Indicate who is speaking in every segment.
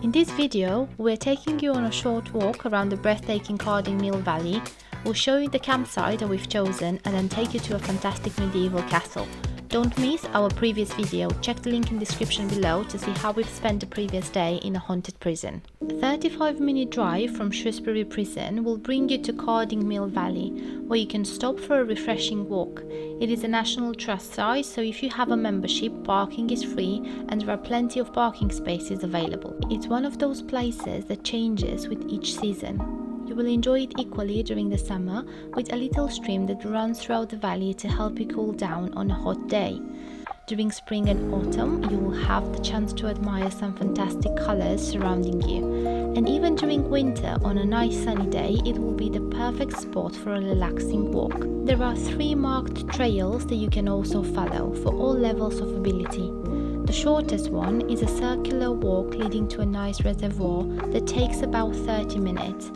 Speaker 1: In this video, we're taking you on a short walk around the breathtaking Carding Mill Valley. We'll show you the campsite that we've chosen and then take you to a fantastic medieval castle. Don't miss our previous video, check the link in the description below to see how we've spent the previous day in a haunted prison. A 35-minute drive from Shrewsbury Prison will bring you to Carding Mill Valley, where you can stop for a refreshing walk. It is a National Trust site, so if you have a membership, parking is free and there are plenty of parking spaces available. It's one of those places that changes with each season. You will enjoy it equally during the summer, with a little stream that runs throughout the valley to help you cool down on a hot day. During spring and autumn, you will have the chance to admire some fantastic colours surrounding you. And even during winter, on a nice sunny day, it will be the perfect spot for a relaxing walk. There are 3 marked trails that you can also follow for all levels of ability. The shortest one is a circular walk leading to a nice reservoir that takes about 30 minutes.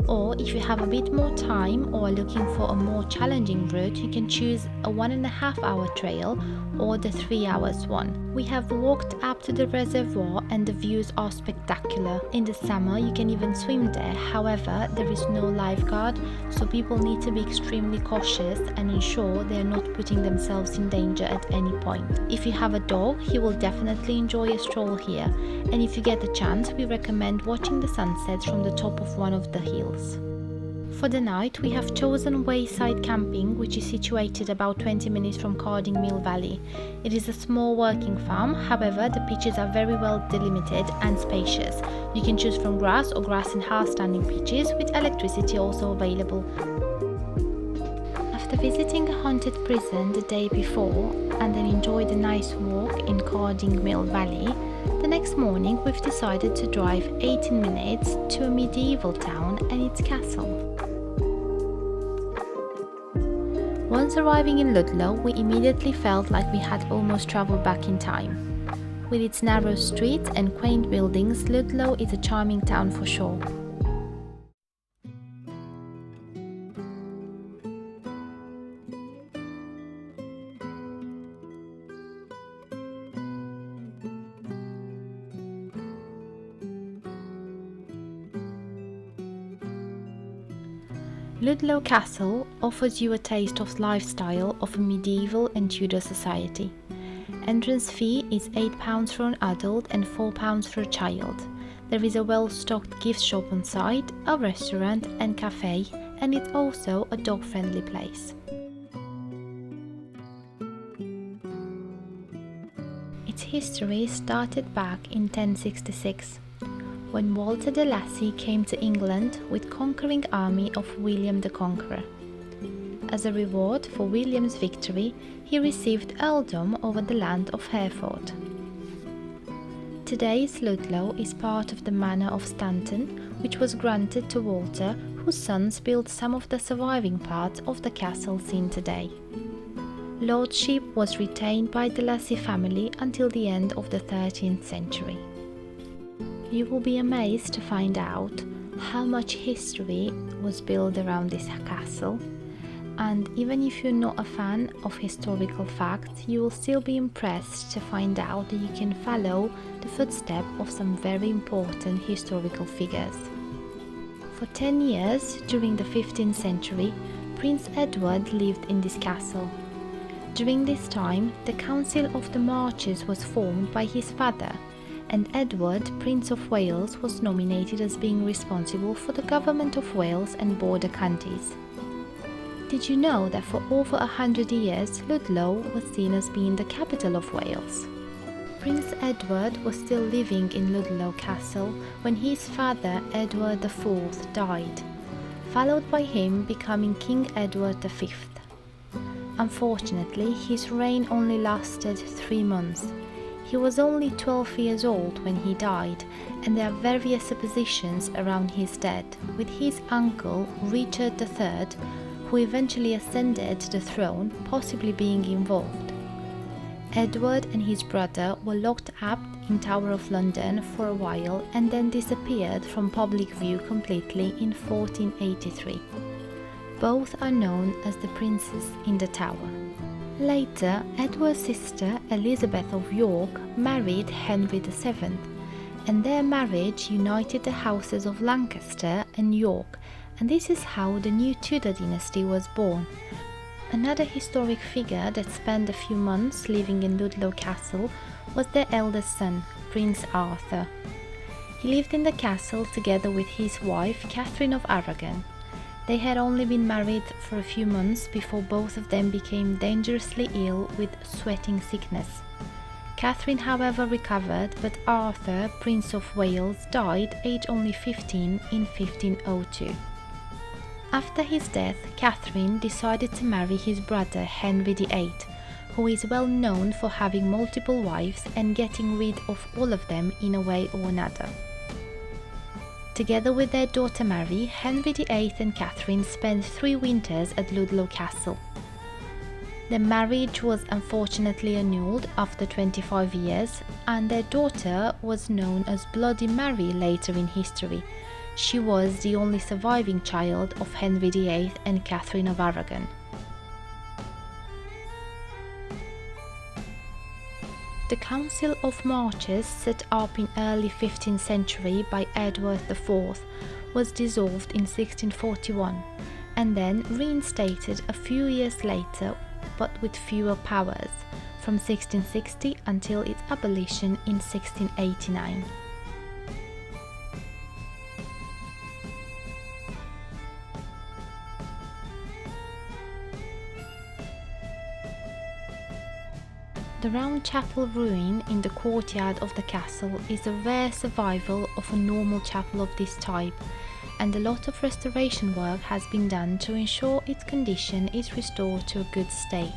Speaker 1: Or if you have a bit more time or are looking for a more challenging route, you can choose a 1.5 hour trail or the 3 hours one. We have walked up to the reservoir and the views are spectacular. In the summer you can even swim there, however there is no lifeguard, so people need to be extremely cautious and ensure they are not putting themselves in danger at any point. If you have a dog, he will definitely enjoy a stroll here, and if you get the chance, we recommend watching the sunsets from the top of one of the hills. For the night, we have chosen Wayside Camping, which is situated about 20 minutes from Carding Mill Valley. It is a small working farm, however the pitches are very well delimited and spacious. You can choose from grass or grass and half standing pitches, with electricity also available. After visiting a haunted prison the day before and then enjoyed a nice walk in Carding Mill Valley, the next morning we've decided to drive 18 minutes to a medieval town and its castle. Once arriving in Ludlow, we immediately felt like we had almost travelled back in time. With its narrow streets and quaint buildings, Ludlow is a charming town for sure. Ludlow Castle offers you a taste of lifestyle of a medieval and Tudor society. Entrance fee is £8 for an adult and £4 for a child. There is a well-stocked gift shop on site, a restaurant and cafe, and it's also a dog-friendly place. Its history started back in 1066. When Walter de Lacy came to England with conquering army of William the Conqueror. As a reward for William's victory, he received earldom over the land of Hereford. Today's Ludlow is part of the Manor of Stanton, which was granted to Walter, whose sons built some of the surviving parts of the castle seen today. Lordship was retained by the Lacy family until the end of the 13th century. You will be amazed to find out how much history was built around this castle, and even if you're not a fan of historical facts, you will still be impressed to find out that you can follow the footsteps of some very important historical figures. For 10 years during the 15th century, Prince Edward lived in this castle. During this time, the Council of the Marches was formed by his father, and Edward, Prince of Wales, was nominated as being responsible for the government of Wales and border counties. Did you know that for over 100 years Ludlow was seen as being the capital of Wales? Prince Edward was still living in Ludlow Castle when his father Edward IV died, followed by him becoming King Edward V. Unfortunately, his reign only lasted 3 months. He was only 12 years old when he died, and there are various suppositions around his death, with his uncle Richard III, who eventually ascended to the throne, possibly being involved. Edward and his brother were locked up in Tower of London for a while and then disappeared from public view completely in 1483. Both are known as the Princes in the Tower. Later, Edward's sister Elizabeth of York married Henry VII, and their marriage united the houses of Lancaster and York, and this is how the new Tudor dynasty was born. Another historic figure that spent a few months living in Ludlow Castle was their eldest son, Prince Arthur. He lived in the castle together with his wife, Catherine of Aragon. They had only been married for a few months before both of them became dangerously ill with sweating sickness. Catherine, however, recovered, but Arthur, Prince of Wales, died aged only 15 in 1502. After his death, Catherine decided to marry his brother Henry VIII, who is well known for having multiple wives and getting rid of all of them in a way or another. Together with their daughter Mary, Henry VIII and Catherine spent 3 winters at Ludlow Castle. Their marriage was unfortunately annulled after 25 years, and their daughter was known as Bloody Mary later in history. She was the only surviving child of Henry VIII and Catherine of Aragon. The Council of Marches, set up in early 15th century by Edward IV, was dissolved in 1641 and then reinstated a few years later, but with fewer powers, from 1660 until its abolition in 1689. The round chapel ruin in the courtyard of the castle is a rare survival of a normal chapel of this type, and a lot of restoration work has been done to ensure its condition is restored to a good state.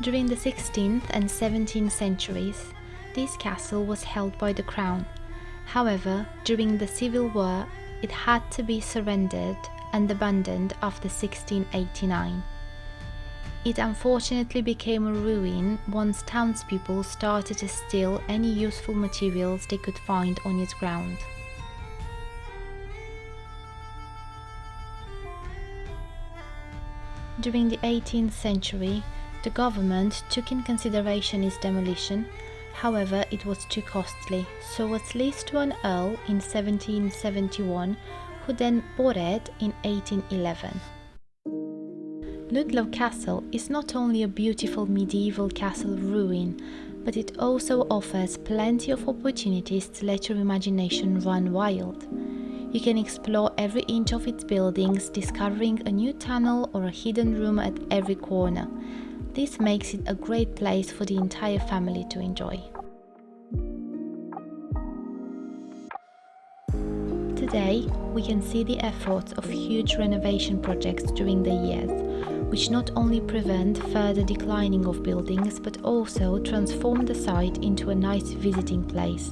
Speaker 1: During the 16th and 17th centuries, this castle was held by the crown. However, during the Civil War, it had to be surrendered and abandoned after 1689. It unfortunately became a ruin once townspeople started to steal any useful materials they could find on its ground. During the 18th century, the government took in consideration its demolition. However, it was too costly, so was leased to an earl in 1771, who then bought it in 1811. Ludlow Castle is not only a beautiful medieval castle ruin, but it also offers plenty of opportunities to let your imagination run wild. You can explore every inch of its buildings, discovering a new tunnel or a hidden room at every corner. This makes it a great place for the entire family to enjoy. Today, we can see the efforts of huge renovation projects during the years, which not only prevent further declining of buildings but also transform the site into a nice visiting place.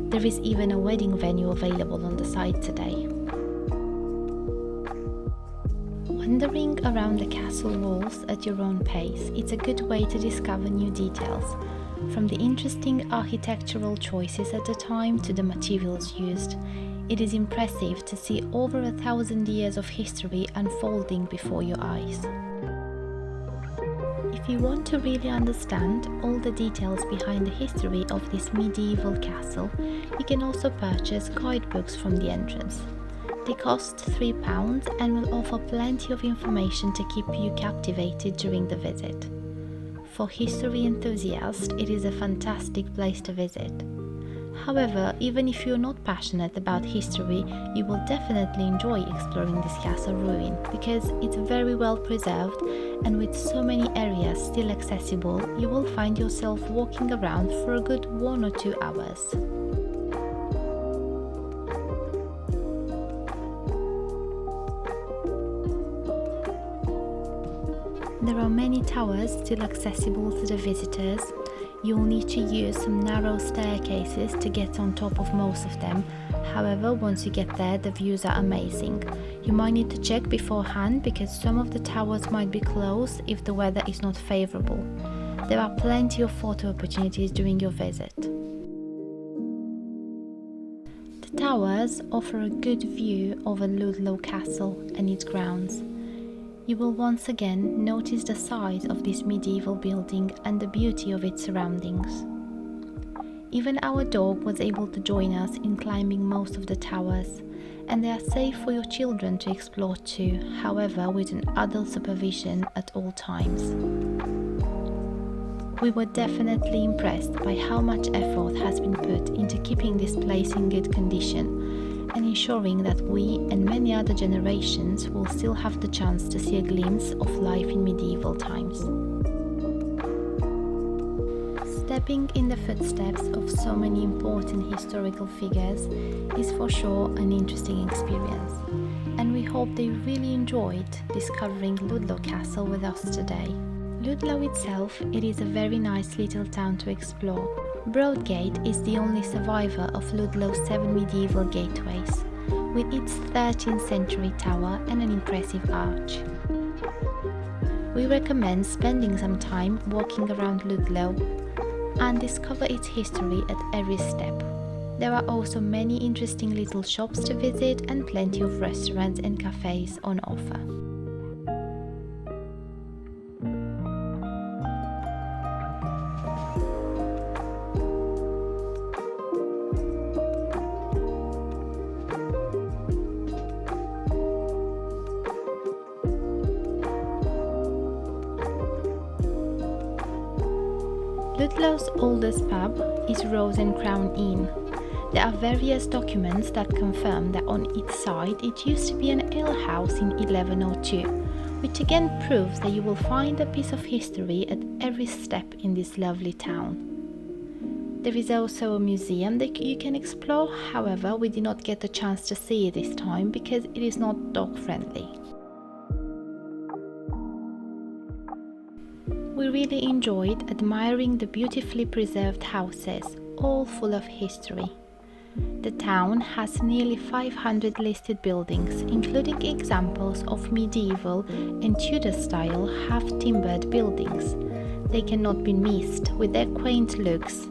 Speaker 1: There is even a wedding venue available on the site today. Wandering around the castle walls at your own pace, it's a good way to discover new details, from the interesting architectural choices at the time to the materials used. It is impressive to see over 1,000 years of history unfolding before your eyes. If you want to really understand all the details behind the history of this medieval castle, you can also purchase guidebooks from the entrance. They cost £3 and will offer plenty of information to keep you captivated during the visit. For history enthusiasts, it is a fantastic place to visit. However, even if you're not passionate about history, you will definitely enjoy exploring this castle ruin because it's very well preserved, and with so many areas still accessible, you will find yourself walking around for a good 1 or 2 hours. There are many towers still accessible to the visitors. You'll need to use some narrow staircases to get on top of most of them. However, once you get there, the views are amazing. You might need to check beforehand because some of the towers might be closed if the weather is not favourable. There are plenty of photo opportunities during your visit. The towers offer a good view over Ludlow Castle and its grounds. You will once again notice the size of this medieval building and the beauty of its surroundings. Even our dog was able to join us in climbing most of the towers, and they are safe for your children to explore too, however with an adult supervision at all times. We were definitely impressed by how much effort has been put into keeping this place in good condition and ensuring that we and many other generations will still have the chance to see a glimpse of life in medieval times. Stepping in the footsteps of so many important historical figures is for sure an interesting experience, and we hope they really enjoyed discovering Ludlow Castle with us today. Ludlow itself, it is a very nice little town to explore. Broadgate is the only survivor of Ludlow's 7 medieval gateways, with its 13th century tower and an impressive arch. We recommend spending some time walking around Ludlow and discover its history at every step. There are also many interesting little shops to visit and plenty of restaurants and cafes on offer. Ludlow's oldest pub is Rose and Crown Inn. There are various documents that confirm that on its site it used to be an alehouse in 1102, which again proves that you will find a piece of history at every step in this lovely town. There is also a museum that you can explore, however we did not get the chance to see it this time because it is not dog friendly. We really enjoyed admiring the beautifully preserved houses, all full of history. The town has nearly 500 listed buildings, including examples of medieval and Tudor style half-timbered buildings. They cannot be missed with their quaint looks,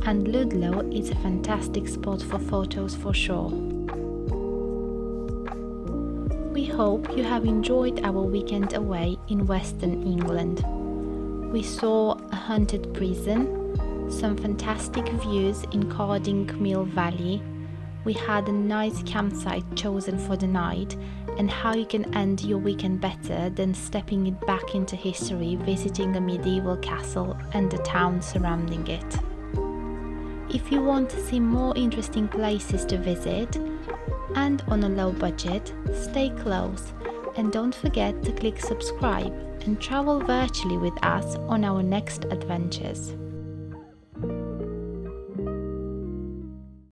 Speaker 1: and Ludlow is a fantastic spot for photos for sure. We hope you have enjoyed our weekend away in Western England. We saw a haunted prison, some fantastic views in Carding Mill Valley. We had a nice campsite chosen for the night, and how you can end your weekend better than stepping it back into history, visiting a medieval castle and the town surrounding it. If you want to see more interesting places to visit and on a low budget, stay close and don't forget to click subscribe and travel virtually with us on our next adventures.